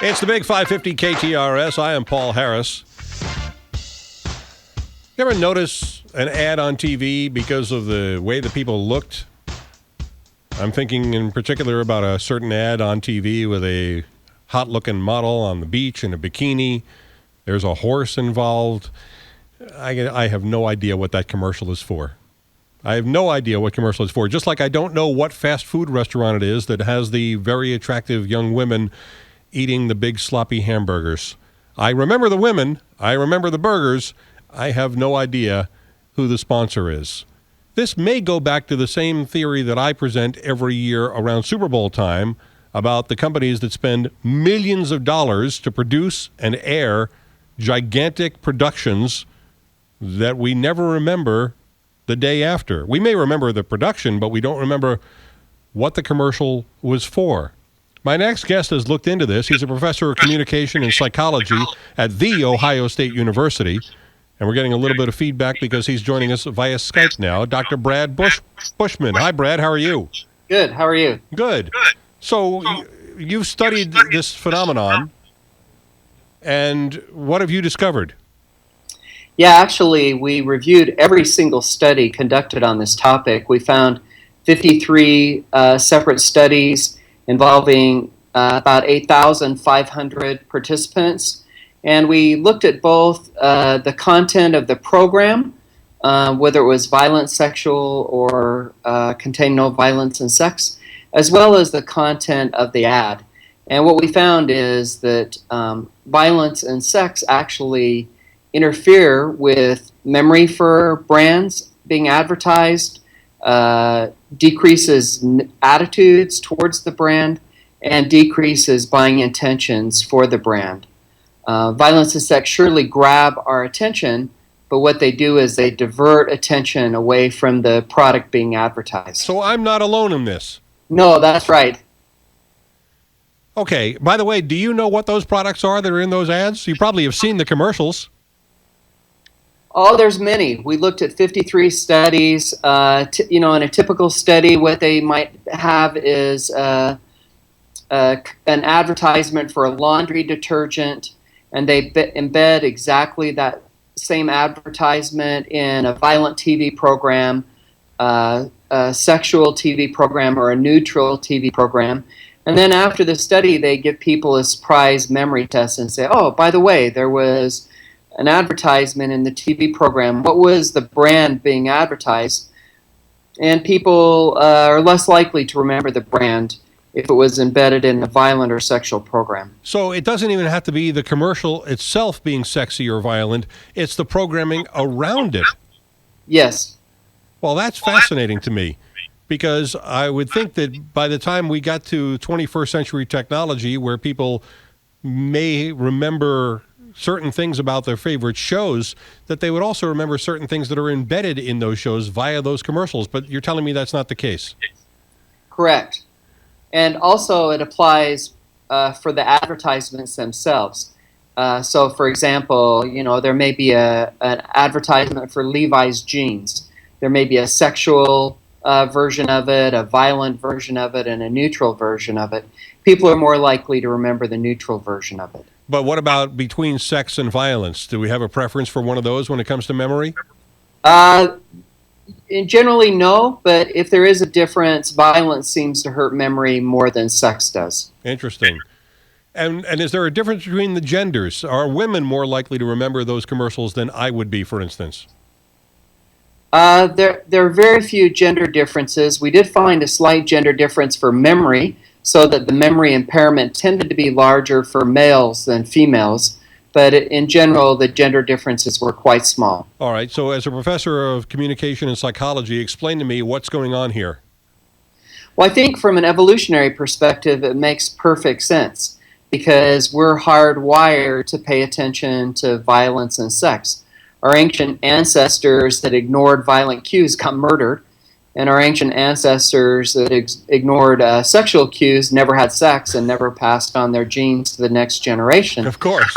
It's the Big 550 KTRS. I am Paul Harris. You ever notice an ad on TV because of the way the people looked? I'm thinking in particular about a certain ad on TV with a hot-looking model on the beach in a bikini. There's a horse involved. I have no idea what that commercial is for. I have no idea what commercial it's for. Just like I don't know what fast food restaurant it is that has the very attractive young women eating the big sloppy hamburgers. I remember the women. I remember the burgers. I have no idea who the sponsor is. This may go back to the same theory that I present every year around Super Bowl time about the companies that spend millions of dollars to produce and air gigantic productions that we never remember the day after. We may remember the production, but we don't remember what the commercial was for. My next guest has looked into this. He's a professor of communication and psychology at The Ohio State University. And we're getting a little bit of feedback because he's joining us via Skype now. Dr. Brad Bushman. Hi, Brad. How are you? Good. How are you? Good. So you've studied this phenomenon, and what have you discovered? Yeah, actually, we reviewed every single study conducted on this topic. We found 53 separate studies involving about 8,500 participants. And we looked at both the content of the program, whether it was violent, sexual, or contained no violence and sex, as well as the content of the ad. And what we found is that violence and sex actually interfere with memory for brands being advertised, decreases attitudes towards the brand, and decreases buying intentions for the brand. Violence and sex surely grab our attention, but what they do is they divert attention away from the product being advertised. So I'm not alone in this. No, that's right. Okay. By the way, do you know what those products are that are in those ads? You probably have seen the commercials. Oh, there's many. We looked at 53 studies. In a typical study, what they might have is an advertisement for a laundry detergent, and they embed exactly that same advertisement in a violent TV program, a sexual TV program, or a neutral TV program. And then after the study, they give people a surprise memory test and say, oh, by the way, there was an advertisement in the TV program. What was the brand being advertised? And people are less likely to remember the brand if it was embedded in a violent or sexual program. So it doesn't even have to be the commercial itself being sexy or violent. It's the programming around it. Yes. Well, that's fascinating to me, because I would think that by the time we got to 21st century technology, where people may remember certain things about their favorite shows, that they would also remember certain things that are embedded in those shows via those commercials. But you're telling me that's not the case. Correct. And also it applies for the advertisements themselves. So, for example, there may be an advertisement for Levi's jeans. There may be a sexual version of it, a violent version of it, and a neutral version of it. People are more likely to remember the neutral version of it. But what about between sex and violence? Do we have a preference for one of those when it comes to memory? Generally, no. But if there is a difference, violence seems to hurt memory more than sex does. Interesting. And is there a difference between the genders? Are women more likely to remember those commercials than I would be, for instance? There are very few gender differences. We did find a slight gender difference for memory, so that the memory impairment tended to be larger for males than females. But in general, the gender differences were quite small. All right. So as a professor of communication and psychology, explain to me what's going on here. Well, I think from an evolutionary perspective, it makes perfect sense, because we're hardwired to pay attention to violence and sex. Our ancient ancestors that ignored violent cues got murdered, and our ancient ancestors that ignored sexual cues never had sex and never passed on their genes to the next generation. Of course.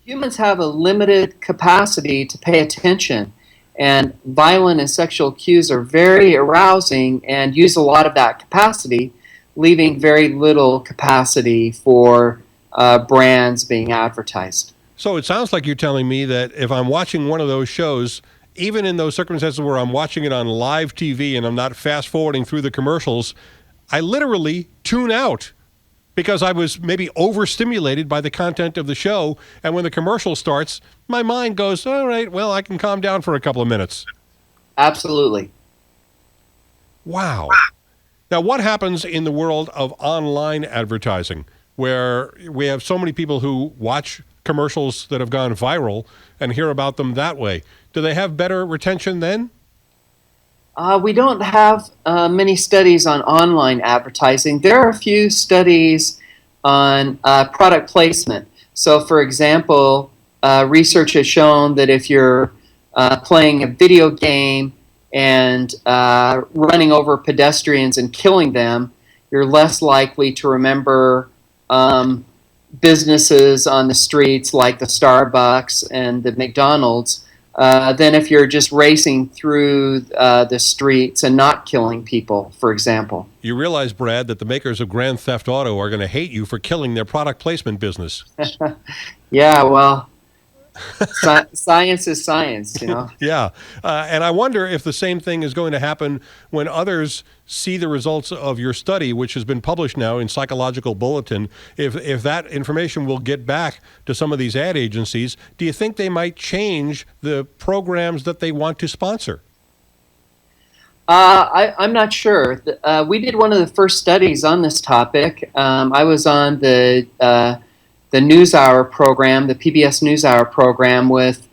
Humans have a limited capacity to pay attention, and violent and sexual cues are very arousing and use a lot of that capacity, leaving very little capacity for brands being advertised. So it sounds like you're telling me that if I'm watching one of those shows, even in those circumstances where I'm watching it on live TV and I'm not fast forwarding through the commercials, I literally tune out because I was maybe overstimulated by the content of the show. And when the commercial starts, my mind goes, all right, well, I can calm down for a couple of minutes. Absolutely. Wow. Now, what happens in the world of online advertising where we have so many people who watch commercials that have gone viral and hear about them that way? Do they have better retention then? We don't have many studies on online advertising. There are a few studies on product placement. So, for example, research has shown that if you're playing a video game and running over pedestrians and killing them, you're less likely to remember businesses on the streets like the Starbucks and the McDonald's than if you're just racing through the streets and not killing people, for example. You realize, Brad, that the makers of Grand Theft Auto are going to hate you for killing their product placement business. Yeah, well, science is science, you know. Yeah. And I wonder if the same thing is going to happen when others see the results of your study, which has been published now in Psychological Bulletin. If that information will get back to some of these ad agencies, do you think they might change the programs that they want to sponsor? I'm not sure. We did one of the first studies on this topic. I was on the NewsHour program, the PBS NewsHour program, with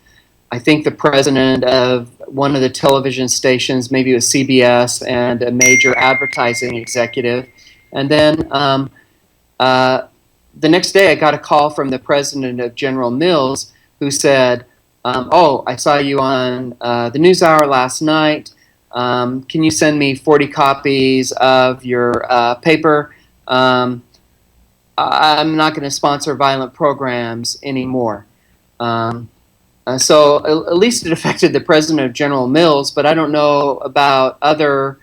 I think the president of one of the television stations, maybe it was CBS, and a major advertising executive. And then the next day I got a call from the president of General Mills who said, oh, I saw you on the NewsHour last night. Can you send me 40 copies of your paper? I'm not going to sponsor violent programs anymore. So at least it affected the president of General Mills, but I don't know about other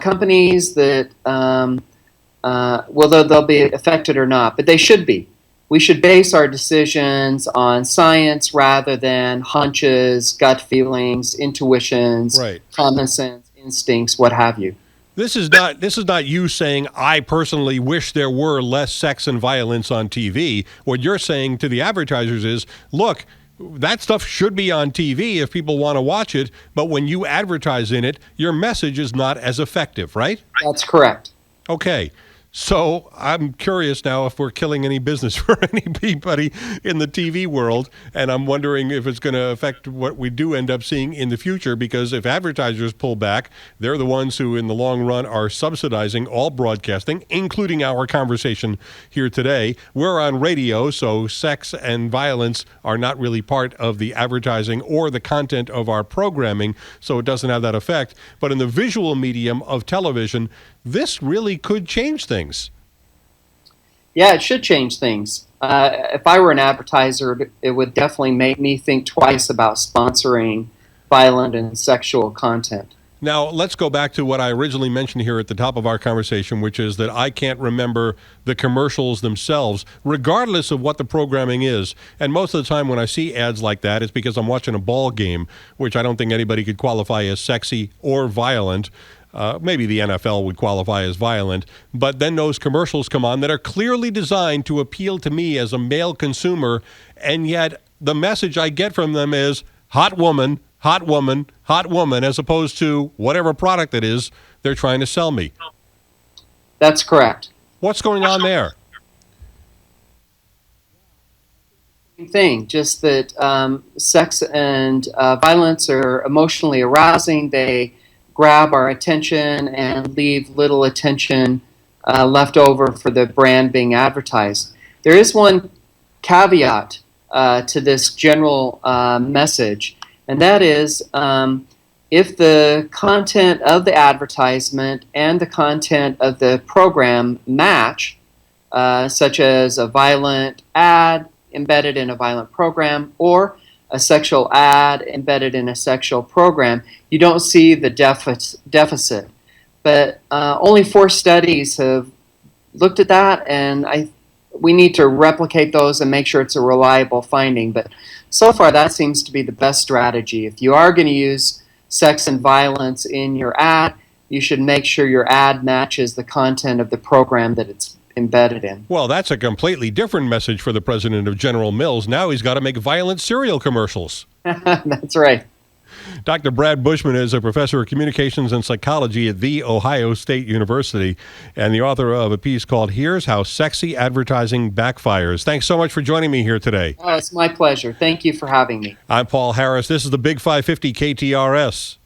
companies that, whether they'll be affected or not, but they should be. We should base our decisions on science rather than hunches, gut feelings, intuitions, Right. Common sense, instincts, what have you. This is not you saying, I personally wish there were less sex and violence on TV. What you're saying to the advertisers is, look, that stuff should be on TV if people want to watch it, but when you advertise in it, your message is not as effective, right? That's correct. Okay. So I'm curious now if we're killing any business for anybody in the TV world, and I'm wondering if it's going to affect what we do end up seeing in the future, because if advertisers pull back, they're the ones who in the long run are subsidizing all broadcasting, including our conversation here today. We're on radio, so sex and violence are not really part of the advertising or the content of our programming, so it doesn't have that effect. But in the visual medium of television, this really could change things. Yeah, it should change things. If I were an advertiser, it would definitely make me think twice about sponsoring violent and sexual content. Now, let's go back to what I originally mentioned here at the top of our conversation, which is that I can't remember the commercials themselves, regardless of what the programming is. And most of the time when I see ads like that, it's because I'm watching a ball game, which I don't think anybody could qualify as sexy or violent. Maybe the NFL would qualify as violent, but then those commercials come on that are clearly designed to appeal to me as a male consumer, and yet the message I get from them is hot woman, hot woman, hot woman, as opposed to whatever product it is they're trying to sell me. That's correct. What's going on there? Same thing, just that sex and violence are emotionally arousing. They grab our attention and leave little attention left over for the brand being advertised. There is one caveat to this general message, and that is if the content of the advertisement and the content of the program match, such as a violent ad embedded in a violent program or a sexual ad embedded in a sexual program, you don't see the deficit. But only 4 studies have looked at that, and we need to replicate those and make sure it's a reliable finding. But so far, that seems to be the best strategy. If you are going to use sex and violence in your ad, you should make sure your ad matches the content of the program that it's embedded in. Well, that's a completely different message for the president of General Mills. Now he's got to make violent cereal commercials. That's right. Dr. Brad Bushman is a professor of communications and psychology at The Ohio State University and the author of a piece called Here's How Sexy Advertising Backfires. Thanks so much for joining me here today. Oh, it's my pleasure. Thank you for having me. I'm Paul Harris. This is the Big 550 KTRS.